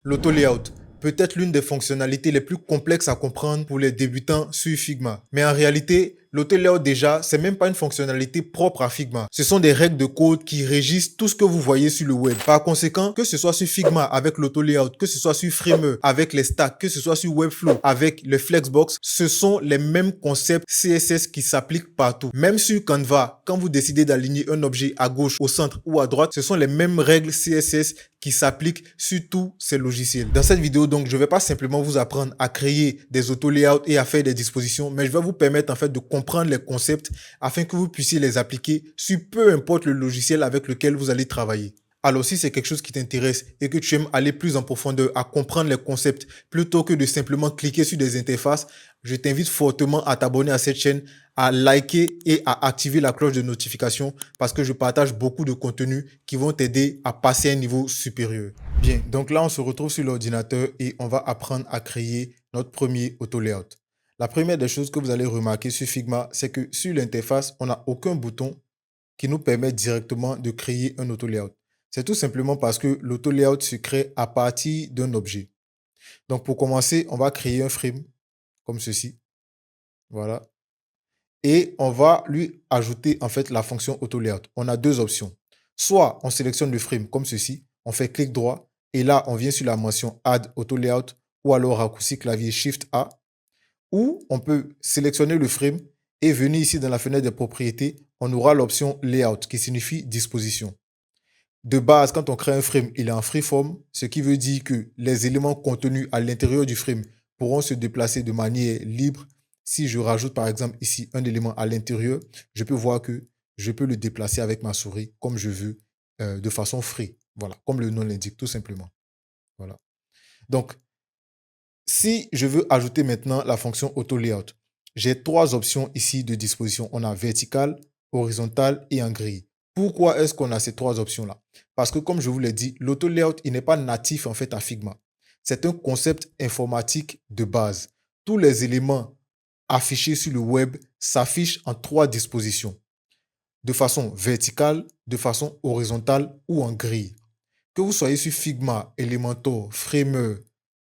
L'auto-layout peut être l'une des fonctionnalités les plus complexes à comprendre pour les débutants sur Figma. Mais en réalité, l'auto-layout déjà, c'est même pas une fonctionnalité propre à Figma. Ce sont des règles de code qui régissent tout ce que vous voyez sur le web. Par conséquent, que ce soit sur Figma avec l'auto-layout, que ce soit sur Framer avec les stacks, que ce soit sur Webflow avec le Flexbox, ce sont les mêmes concepts CSS qui s'appliquent partout. Même sur Canva, quand vous décidez d'aligner un objet à gauche, au centre ou à droite, ce sont les mêmes règles CSS qui s'appliquent sur tous ces logiciels. Dans cette vidéo, donc, je ne vais pas simplement vous apprendre à créer des auto-layouts et à faire des dispositions, mais je vais vous permettre en fait de comprendre les concepts afin que vous puissiez les appliquer sur peu importe le logiciel avec lequel vous allez travailler. Alors si c'est quelque chose qui t'intéresse et que tu aimes aller plus en profondeur à comprendre les concepts plutôt que de simplement cliquer sur des interfaces, je t'invite fortement à t'abonner à cette chaîne, à liker et à activer la cloche de notification parce que je partage beaucoup de contenus qui vont t'aider à passer à un niveau supérieur. Bien, donc là on se retrouve sur l'ordinateur et on va apprendre à créer notre premier auto-layout. La première des choses que vous allez remarquer sur Figma, c'est que sur l'interface, on n'a aucun bouton qui nous permet directement de créer un auto-layout. C'est tout simplement parce que l'auto-layout se crée à partir d'un objet. Donc pour commencer, on va créer un frame comme ceci. Voilà. Et on va lui ajouter en fait la fonction auto-layout. On a deux options. Soit on sélectionne le frame comme ceci, on fait clic droit et là on vient sur la mention Add Auto-layout ou alors raccourci clavier Shift A. Ou on peut sélectionner le frame et venir ici dans la fenêtre des propriétés, on aura l'option Layout qui signifie disposition. De base, quand on crée un frame, il est en freeform, ce qui veut dire que les éléments contenus à l'intérieur du frame pourront se déplacer de manière libre. Si je rajoute par exemple ici un élément à l'intérieur, je peux voir que je peux le déplacer avec ma souris comme je veux, de façon free. Voilà, comme le nom l'indique, tout simplement. Voilà. Donc, si je veux ajouter maintenant la fonction auto layout, j'ai trois options ici de disposition. On a vertical, horizontal et en grille. Pourquoi est-ce qu'on a ces trois options-là? Parce que comme je vous l'ai dit, l'auto layout, il n'est pas natif en fait à Figma. C'est un concept informatique de base. Tous les éléments affichés sur le web s'affichent en trois dispositions. De façon verticale, de façon horizontale ou en grille. Que vous soyez sur Figma, Elementor, Framer,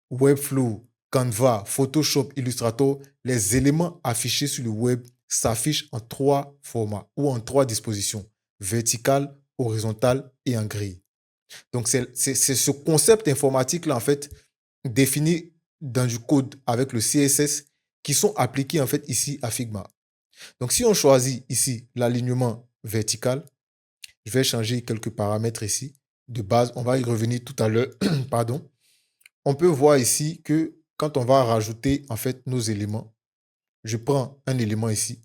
Webflow, Canva, Photoshop, Illustrator, les éléments affichés sur le web s'affichent en trois formats ou en trois dispositions, verticale, horizontale et en grille. Donc, c'est ce concept informatique-là, en fait, défini dans du code avec le CSS qui sont appliqués, en fait, ici à Figma. Donc, si on choisit ici l'alignement vertical, je vais changer quelques paramètres ici. De base, on va y revenir tout à l'heure. Pardon. On peut voir ici que quand on va rajouter en fait nos éléments, je prends un élément ici,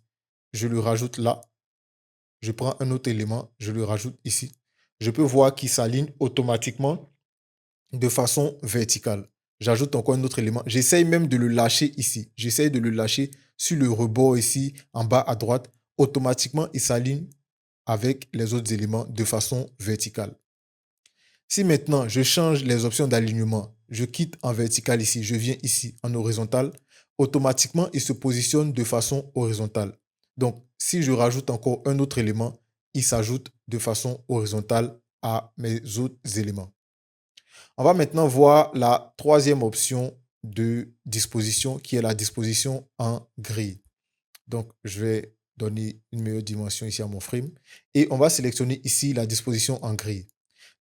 je le rajoute là. Je prends un autre élément, je le rajoute ici. Je peux voir qu'il s'aligne automatiquement de façon verticale. J'ajoute encore un autre élément. J'essaye même de le lâcher ici. J'essaye de le lâcher sur le rebord ici, en bas à droite. Automatiquement, il s'aligne avec les autres éléments de façon verticale. Si maintenant je change les options d'alignement, je quitte en vertical ici, je viens ici en horizontal, automatiquement il se positionne de façon horizontale. Donc si je rajoute encore un autre élément, il s'ajoute de façon horizontale à mes autres éléments. On va maintenant voir la troisième option de disposition qui est la disposition en grille. Donc je vais donner une meilleure dimension ici à mon frame et on va sélectionner ici la disposition en grille.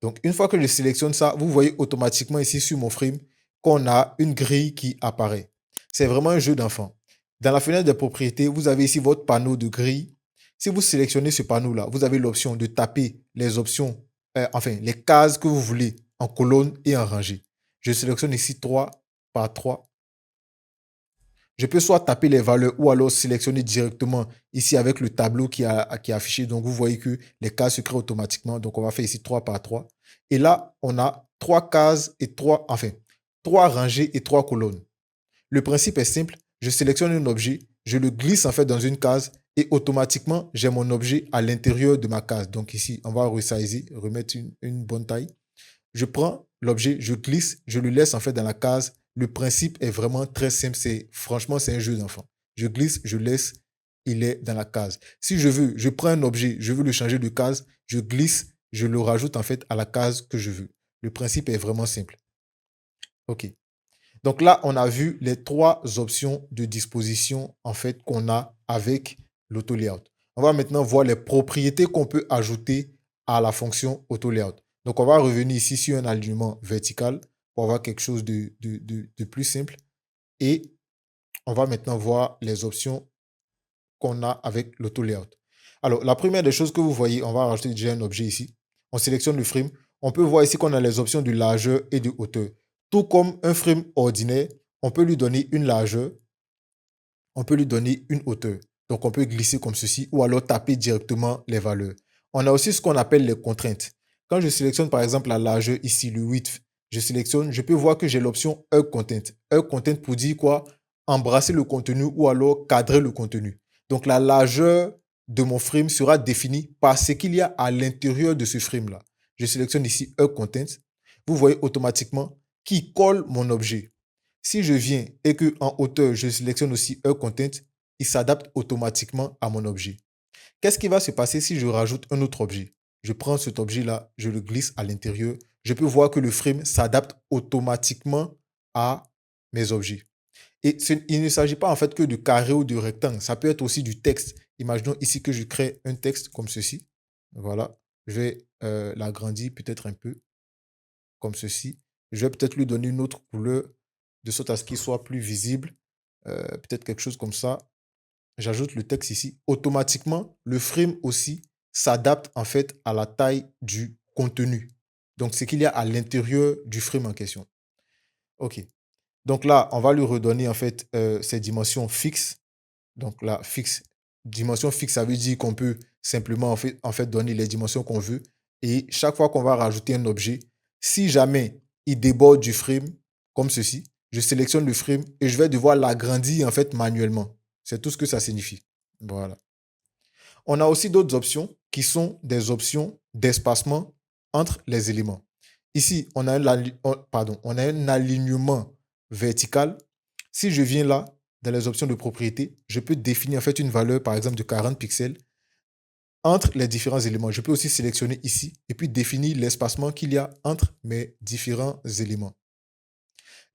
Donc, une fois que je sélectionne ça, vous voyez automatiquement ici sur mon frame qu'on a une grille qui apparaît. C'est vraiment un jeu d'enfant. Dans la fenêtre des propriétés, vous avez ici votre panneau de grille. Si vous sélectionnez ce panneau-là, vous avez l'option de taper les options, enfin, les cases que vous voulez en colonne et en rangée. Je sélectionne ici 3 par 3. Je peux soit taper les valeurs ou alors sélectionner directement ici avec le tableau qui est affiché. Donc, vous voyez que les cases se créent automatiquement. Donc, on va faire ici 3 par 3. Et là, on a 3 cases et 3, enfin, 3 rangées et 3 colonnes. Le principe est simple. Je sélectionne un objet, je le glisse en fait dans une case et automatiquement, j'ai mon objet à l'intérieur de ma case. Donc ici, on va resizer, remettre une bonne taille. Je prends l'objet, je glisse, je le laisse en fait dans la case. Le principe est vraiment très simple. Franchement, c'est un jeu d'enfant. Je glisse, je laisse, il est dans la case. Si je veux, je prends un objet, je veux le changer de case, je glisse, je le rajoute en fait à la case que je veux. Le principe est vraiment simple. OK. Donc là, on a vu les 3 options de disposition, en fait, qu'on a avec l'auto layout. On va maintenant voir les propriétés qu'on peut ajouter à la fonction auto layout. Donc, on va revenir ici sur un alignement vertical pour avoir quelque chose de plus simple. Et on va maintenant voir les options qu'on a avec l'auto layout. Alors, la première des choses que vous voyez, on va rajouter déjà un objet ici. On sélectionne le frame. On peut voir ici qu'on a les options de largeur et de hauteur. Tout comme un frame ordinaire, on peut lui donner une largeur, on peut lui donner une hauteur. Donc, on peut glisser comme ceci ou alors taper directement les valeurs. On a aussi ce qu'on appelle les contraintes. Quand je sélectionne par exemple la largeur ici, le width, je sélectionne, je peux voir que j'ai l'option Hug Content. Hug Content pour dire quoi? Embrasser le contenu ou alors cadrer le contenu. Donc, la largeur de mon frame sera définie par ce qu'il y a à l'intérieur de ce frame-là. Je sélectionne ici Hug Content. Vous voyez automatiquement qui colle mon objet. Si je viens et que en hauteur, je sélectionne aussi un content, il s'adapte automatiquement à mon objet. Qu'est-ce qui va se passer si je rajoute un autre objet? Je prends cet objet-là, je le glisse à l'intérieur. Je peux voir que le frame s'adapte automatiquement à mes objets. Et il ne s'agit pas en fait que de carré ou de rectangle. Ça peut être aussi du texte. Imaginons ici que je crée un texte comme ceci. Voilà. Je vais l'agrandir peut-être un peu comme ceci. Je vais peut-être lui donner une autre couleur de sorte à ce qu'il soit plus visible. Peut-être quelque chose comme ça. J'ajoute le texte ici. Automatiquement, le frame aussi s'adapte en fait à la taille du contenu. Donc, ce qu'il y a à l'intérieur du frame en question. OK. Donc là, on va lui redonner en fait ses dimensions fixes. Donc là, fixe, dimension fixe, ça veut dire qu'on peut simplement en fait donner les dimensions qu'on veut. Et chaque fois qu'on va rajouter un objet, si jamais il déborde du frame, comme ceci, je sélectionne le frame et je vais devoir l'agrandir en fait manuellement. C'est tout ce que ça signifie. Voilà. On a aussi d'autres options qui sont des options d'espacement entre les éléments. Ici, on a un alignement vertical. Si je viens là, dans les options de propriété, je peux définir en fait une valeur, par exemple, de 40 pixels entre les différents éléments. Je peux aussi sélectionner ici et puis définir l'espacement qu'il y a entre mes différents éléments.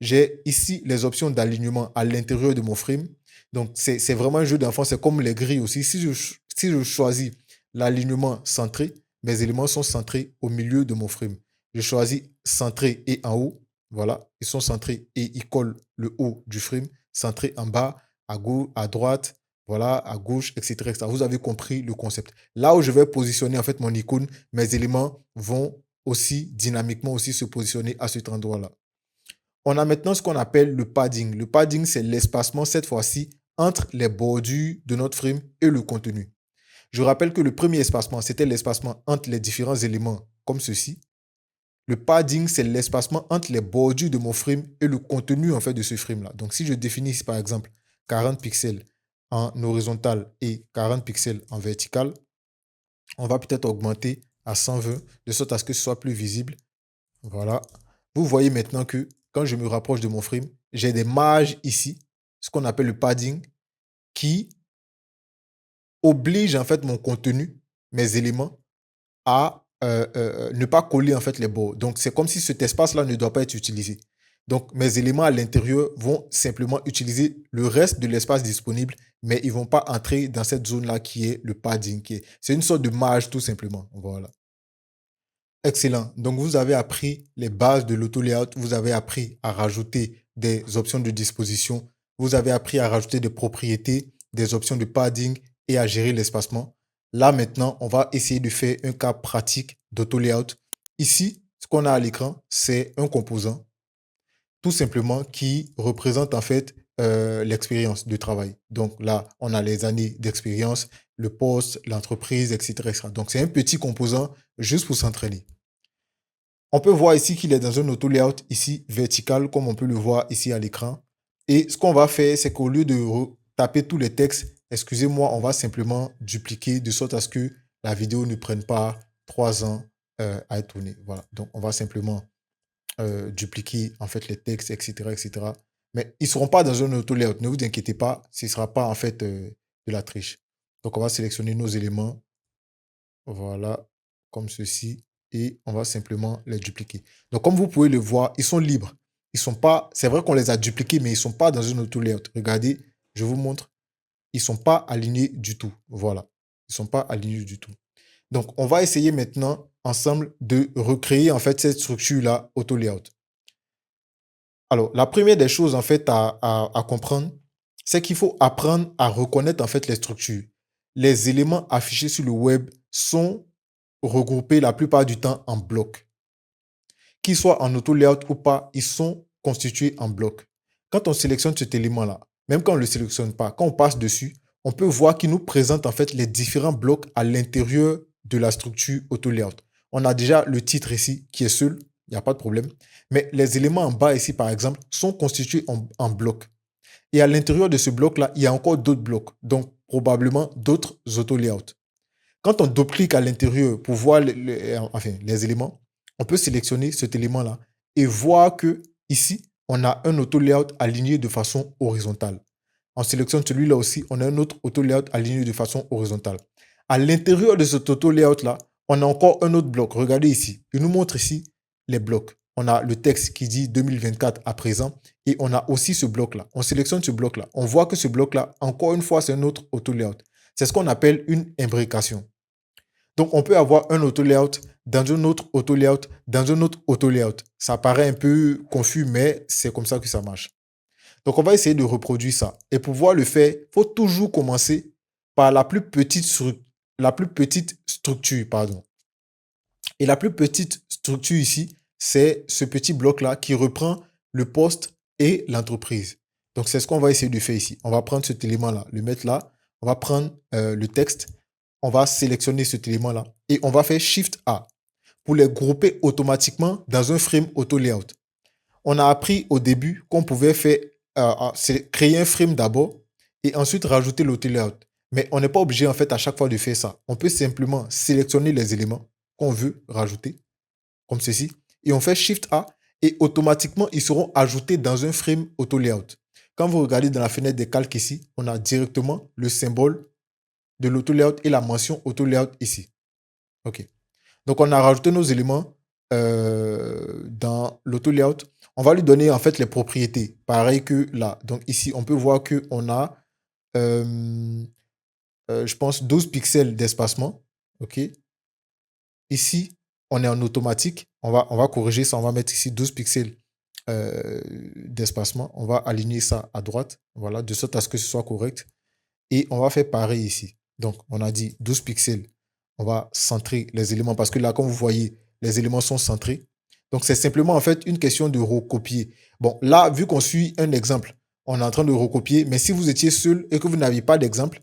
J'ai ici les options d'alignement à l'intérieur de mon frame. Donc, c'est vraiment un jeu d'enfant. C'est comme les grilles aussi. Si je choisis l'alignement centré, mes éléments sont centrés au milieu de mon frame. Je choisis centré et en haut. Voilà, ils sont centrés et ils collent le haut du frame. Centré en bas, à gauche, à droite, voilà, à gauche, etc., etc. Vous avez compris le concept. Là où je vais positionner en fait mon icône, mes éléments vont aussi dynamiquement aussi se positionner à cet endroit-là. On a maintenant ce qu'on appelle le padding. Le padding, c'est l'espacement, cette fois-ci, entre les bordures de notre frame et le contenu. Je rappelle que le premier espacement, c'était l'espacement entre les différents éléments, comme ceci. Le padding, c'est l'espacement entre les bordures de mon frame et le contenu, en fait, de ce frame-là. Donc, si je définis ici, par exemple, 40 pixels en horizontal et 40 pixels en vertical, on va peut-être augmenter à 120, de sorte à ce que ce soit plus visible. Voilà. Vous voyez maintenant que quand je me rapproche de mon frame, j'ai des marges ici, ce qu'on appelle le padding, qui oblige en fait mon contenu, mes éléments, à ne pas coller en fait les bords. Donc, c'est comme si cet espace-là ne doit pas être utilisé. Donc, mes éléments à l'intérieur vont simplement utiliser le reste de l'espace disponible, mais ils ne vont pas entrer dans cette zone-là qui est le padding. C'est une sorte de marge tout simplement. Voilà. Excellent. Donc, vous avez appris les bases de l'auto-layout. Vous avez appris à rajouter des options de disposition. Vous avez appris à rajouter des propriétés, des options de padding et à gérer l'espacement. Là, maintenant, on va essayer de faire un cas pratique d'auto-layout. Ici, ce qu'on a à l'écran, c'est un composant, tout simplement, qui représente en fait l'expérience de travail. Donc là, on a les années d'expérience, le poste, l'entreprise, etc., etc. Donc, c'est un petit composant juste pour s'entraîner. On peut voir ici qu'il est dans un auto-layout ici vertical, comme on peut le voir ici à l'écran. Et ce qu'on va faire, c'est qu'au lieu de taper tous les textes, excusez-moi, on va simplement dupliquer de sorte à ce que la vidéo ne prenne pas 3 ans à être tournée. Voilà. Donc, on va simplement dupliquer en fait les textes, etc., etc. Mais ils ne seront pas dans un auto-layout. Ne vous inquiétez pas, ce ne sera pas en fait de la triche. Donc, on va sélectionner nos éléments. Voilà, comme ceci. Et on va simplement les dupliquer. Donc, comme vous pouvez le voir, ils sont libres. Ils sont pas, c'est vrai qu'on les a dupliqués, mais ils sont pas dans un auto-layout. Regardez, je vous montre. Ils sont pas alignés du tout. Voilà. Ils sont pas alignés du tout. Donc, on va essayer maintenant ensemble de recréer en fait cette structure-là auto-layout. Alors, la première des choses en fait à comprendre, c'est qu'il faut apprendre à reconnaître en fait les structures. Les éléments affichés sur le web sont regroupés la plupart du temps en blocs. Qu'ils soient en auto-layout ou pas, ils sont constitués en blocs. Quand on sélectionne cet élément-là, même quand on ne le sélectionne pas, quand on passe dessus, on peut voir qu'il nous présente en fait les différents blocs à l'intérieur de la structure auto-layout. On a déjà le titre ici qui est seul, il n'y a pas de problème. Mais les éléments en bas ici, par exemple, sont constitués en blocs. Et à l'intérieur de ce bloc-là, il y a encore d'autres blocs, donc probablement d'autres auto-layouts. Quand on double-clique à l'intérieur pour voir les éléments, on peut sélectionner cet élément-là et voir que ici, on a un auto-layout aligné de façon horizontale. On sélectionne celui-là aussi, on a un autre auto-layout aligné de façon horizontale. À l'intérieur de cet auto-layout-là, on a encore un autre bloc. Regardez ici. Il nous montre ici les blocs. On a le texte qui dit 2024 à présent et on a aussi ce bloc-là. On sélectionne ce bloc-là. On voit que ce bloc-là, encore une fois, c'est un autre auto-layout. C'est ce qu'on appelle une imbrication. Donc, on peut avoir un auto-layout dans un autre auto-layout, dans un autre auto-layout. Ça paraît un peu confus, mais c'est comme ça que ça marche. Donc, on va essayer de reproduire ça. Et pour pouvoir le faire, il faut toujours commencer par la plus petite structure. Pardon. Et la plus petite structure ici, c'est ce petit bloc-là qui reprend le poste et l'entreprise. Donc, c'est ce qu'on va essayer de faire ici. On va prendre cet élément-là, le mettre là. On va prendre le texte. On va sélectionner cet élément-là et on va faire Shift A pour les grouper automatiquement dans un frame auto-layout. On a appris au début qu'on pouvait faire, créer un frame d'abord et ensuite rajouter l'auto-layout. Mais on n'est pas obligé en fait à chaque fois de faire ça. On peut simplement sélectionner les éléments qu'on veut rajouter, comme ceci, et on fait Shift A et automatiquement ils seront ajoutés dans un frame auto-layout. Quand vous regardez dans la fenêtre des calques ici, on a directement le symbole de l'auto-layout et la mention auto-layout ici. OK. Donc, on a rajouté nos éléments dans l'auto-layout. On va lui donner en fait les propriétés. Pareil que là. Donc, ici, on peut voir qu'on a, je pense, 12 pixels d'espacement. OK. Ici, on est en automatique. On va corriger ça. On va mettre ici 12 pixels d'espacement. On va aligner ça à droite. Voilà, de sorte à ce que ce soit correct. Et on va faire pareil ici. Donc, on a dit 12 pixels. On va centrer les éléments parce que là, comme vous voyez, les éléments sont centrés. Donc, c'est simplement en fait une question de recopier. Bon, là, vu qu'on suit un exemple, on est en train de recopier. Mais si vous étiez seul et que vous n'aviez pas d'exemple,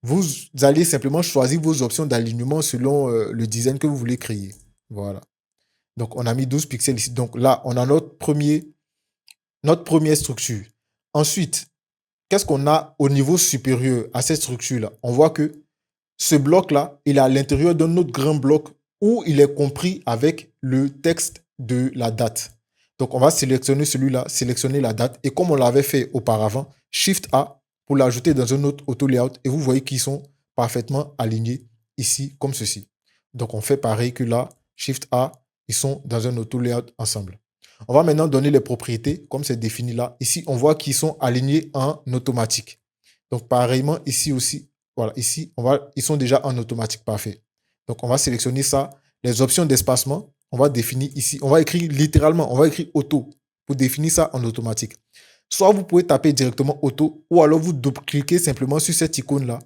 vous allez simplement choisir vos options d'alignement selon le design que vous voulez créer. Voilà. Donc, on a mis 12 pixels ici. Donc là, on a notre première structure. Ensuite, qu'est-ce qu'on a au niveau supérieur à cette structure-là? On voit que ce bloc-là, il est à l'intérieur d'un autre grand bloc où il est compris avec le texte de la date. Donc, on va sélectionner celui-là, sélectionner la date. Et comme on l'avait fait auparavant, Shift A pour l'ajouter dans un autre auto-layout. Et vous voyez qu'ils sont parfaitement alignés ici, comme ceci. Donc, on fait pareil que là, Shift A, ils sont dans un auto-layout ensemble. On va maintenant donner les propriétés, comme c'est défini là. Ici, on voit qu'ils sont alignés en automatique. Donc, pareillement, ici aussi, voilà, ici, ils sont déjà en automatique, parfait. Donc, on va sélectionner ça. Les options d'espacement, on va définir ici. On va écrire littéralement, on va écrire auto pour définir ça en automatique. Soit vous pouvez taper directement auto ou alors vous double-cliquez simplement sur cette icône-là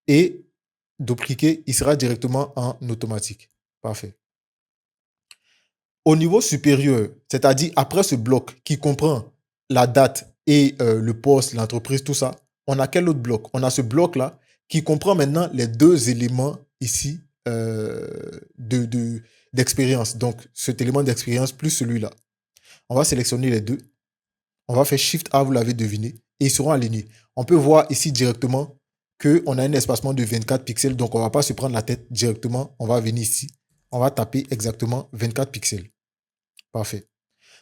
et double-cliquer, il sera directement en automatique. Parfait. Au niveau supérieur, c'est-à-dire après ce bloc qui comprend la date et le poste, l'entreprise, tout ça, on a quel autre bloc? On a ce bloc-là qui comprend maintenant les deux éléments ici d'expérience. Donc, cet élément d'expérience plus celui-là. On va sélectionner les deux. On va faire Shift A, vous l'avez deviné, et ils seront alignés. On peut voir ici directement qu'on a un espacement de 24 pixels, donc on ne va pas se prendre la tête directement. On va venir ici. On va taper exactement 24 pixels. Parfait.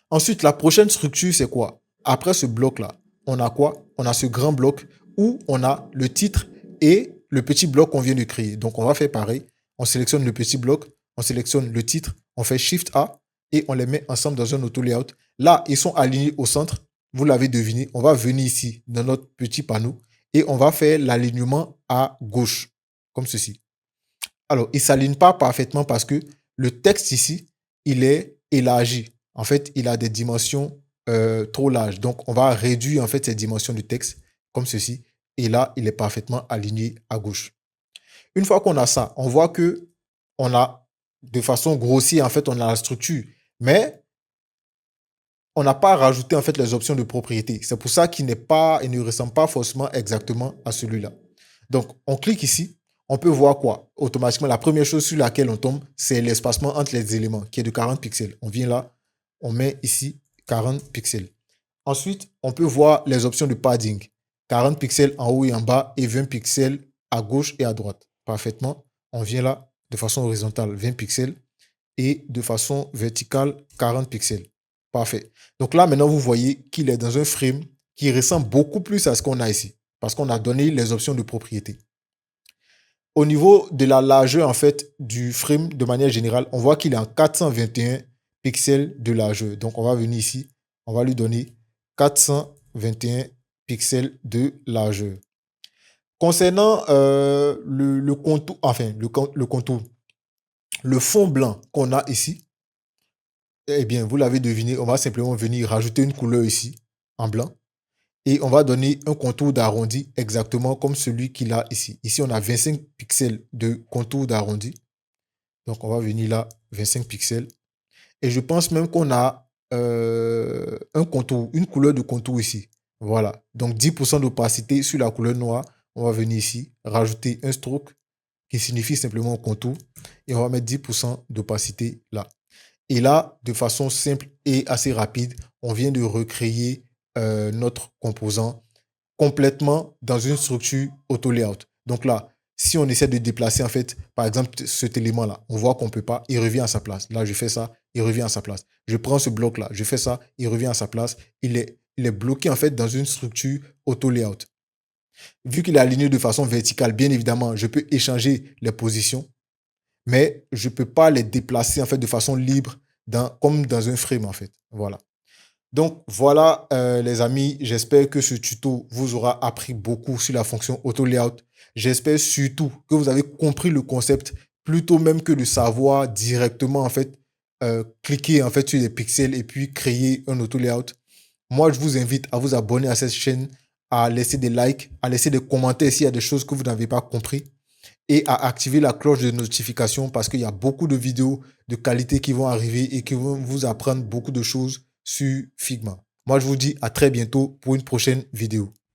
Ensuite, la prochaine structure, c'est quoi? Après ce bloc-là, on a quoi? On a ce grand bloc où on a le titre et le petit bloc qu'on vient de créer. Donc, on va faire pareil. On sélectionne le petit bloc, on sélectionne le titre, on fait Shift A et on les met ensemble dans un auto-layout. Là, ils sont alignés au centre. Vous l'avez deviné. On va venir ici dans notre petit panneau et on va faire l'alignement à gauche, comme ceci. Alors, il ne s'aligne pas parfaitement parce que le texte ici, il est élargi. En fait, il a des dimensions trop larges. Donc, on va réduire en fait ces dimensions du texte comme ceci. Et là, il est parfaitement aligné à gauche. Une fois qu'on a ça, on voit que on a, de façon grossière, en fait, on a la structure. Mais on n'a pas rajouté en fait les options de propriété. C'est pour ça qu'il il ne ressemble pas forcément exactement à celui-là. Donc, on clique ici. On peut voir quoi? Automatiquement, la première chose sur laquelle on tombe, c'est l'espacement entre les éléments qui est de 40 pixels. On vient là, on met ici 40 pixels. Ensuite, on peut voir les options de padding. 40 pixels en haut et en bas et 20 pixels à gauche et à droite. Parfaitement. On vient là de façon horizontale, 20 pixels et de façon verticale, 40 pixels. Parfait. Donc là, maintenant, vous voyez qu'il est dans un frame qui ressemble beaucoup plus à ce qu'on a ici parce qu'on a donné les options de propriété. Au niveau de la largeur, en fait, du frame, de manière générale, on voit qu'il est en 421 pixels de largeur. Donc, on va venir ici, on va lui donner 421 pixels de largeur. Concernant le contour, enfin, le contour, le fond blanc qu'on a ici, eh bien, vous l'avez deviné, on va simplement venir rajouter une couleur ici, en blanc. Et on va donner un contour d'arrondi exactement comme celui qu'il a ici. Ici, on a 25 pixels de contour d'arrondi. Donc, on va venir là, 25 pixels. Et je pense même qu'on a un contour, une couleur de contour ici. Voilà. Donc, 10% d'opacité sur la couleur noire. On va venir ici, rajouter un stroke qui signifie simplement contour. Et on va mettre 10% d'opacité là. Et là, de façon simple et assez rapide, on vient de recréer notre composant complètement dans une structure auto-layout. Donc là, si on essaie de déplacer, en fait, par exemple, cet élément-là, on voit qu'on ne peut pas, il revient à sa place. Là, je fais ça, il revient à sa place. Je prends ce bloc-là, je fais ça, il revient à sa place. Il est bloqué, en fait, dans une structure auto-layout. Vu qu'il est aligné de façon verticale, bien évidemment, je peux échanger les positions, mais je ne peux pas les déplacer, en fait, de façon libre, comme dans un frame, en fait. Voilà. Donc voilà les amis, j'espère que ce tuto vous aura appris beaucoup sur la fonction auto layout. J'espère surtout que vous avez compris le concept plutôt même que de savoir directement en fait cliquer en fait sur les pixels et puis créer un auto layout. Moi je vous invite à vous abonner à cette chaîne, à laisser des likes, à laisser des commentaires s'il y a des choses que vous n'avez pas compris et à activer la cloche de notification parce qu'il y a beaucoup de vidéos de qualité qui vont arriver et qui vont vous apprendre beaucoup de choses sur Figma. Moi, je vous dis à très bientôt pour une prochaine vidéo.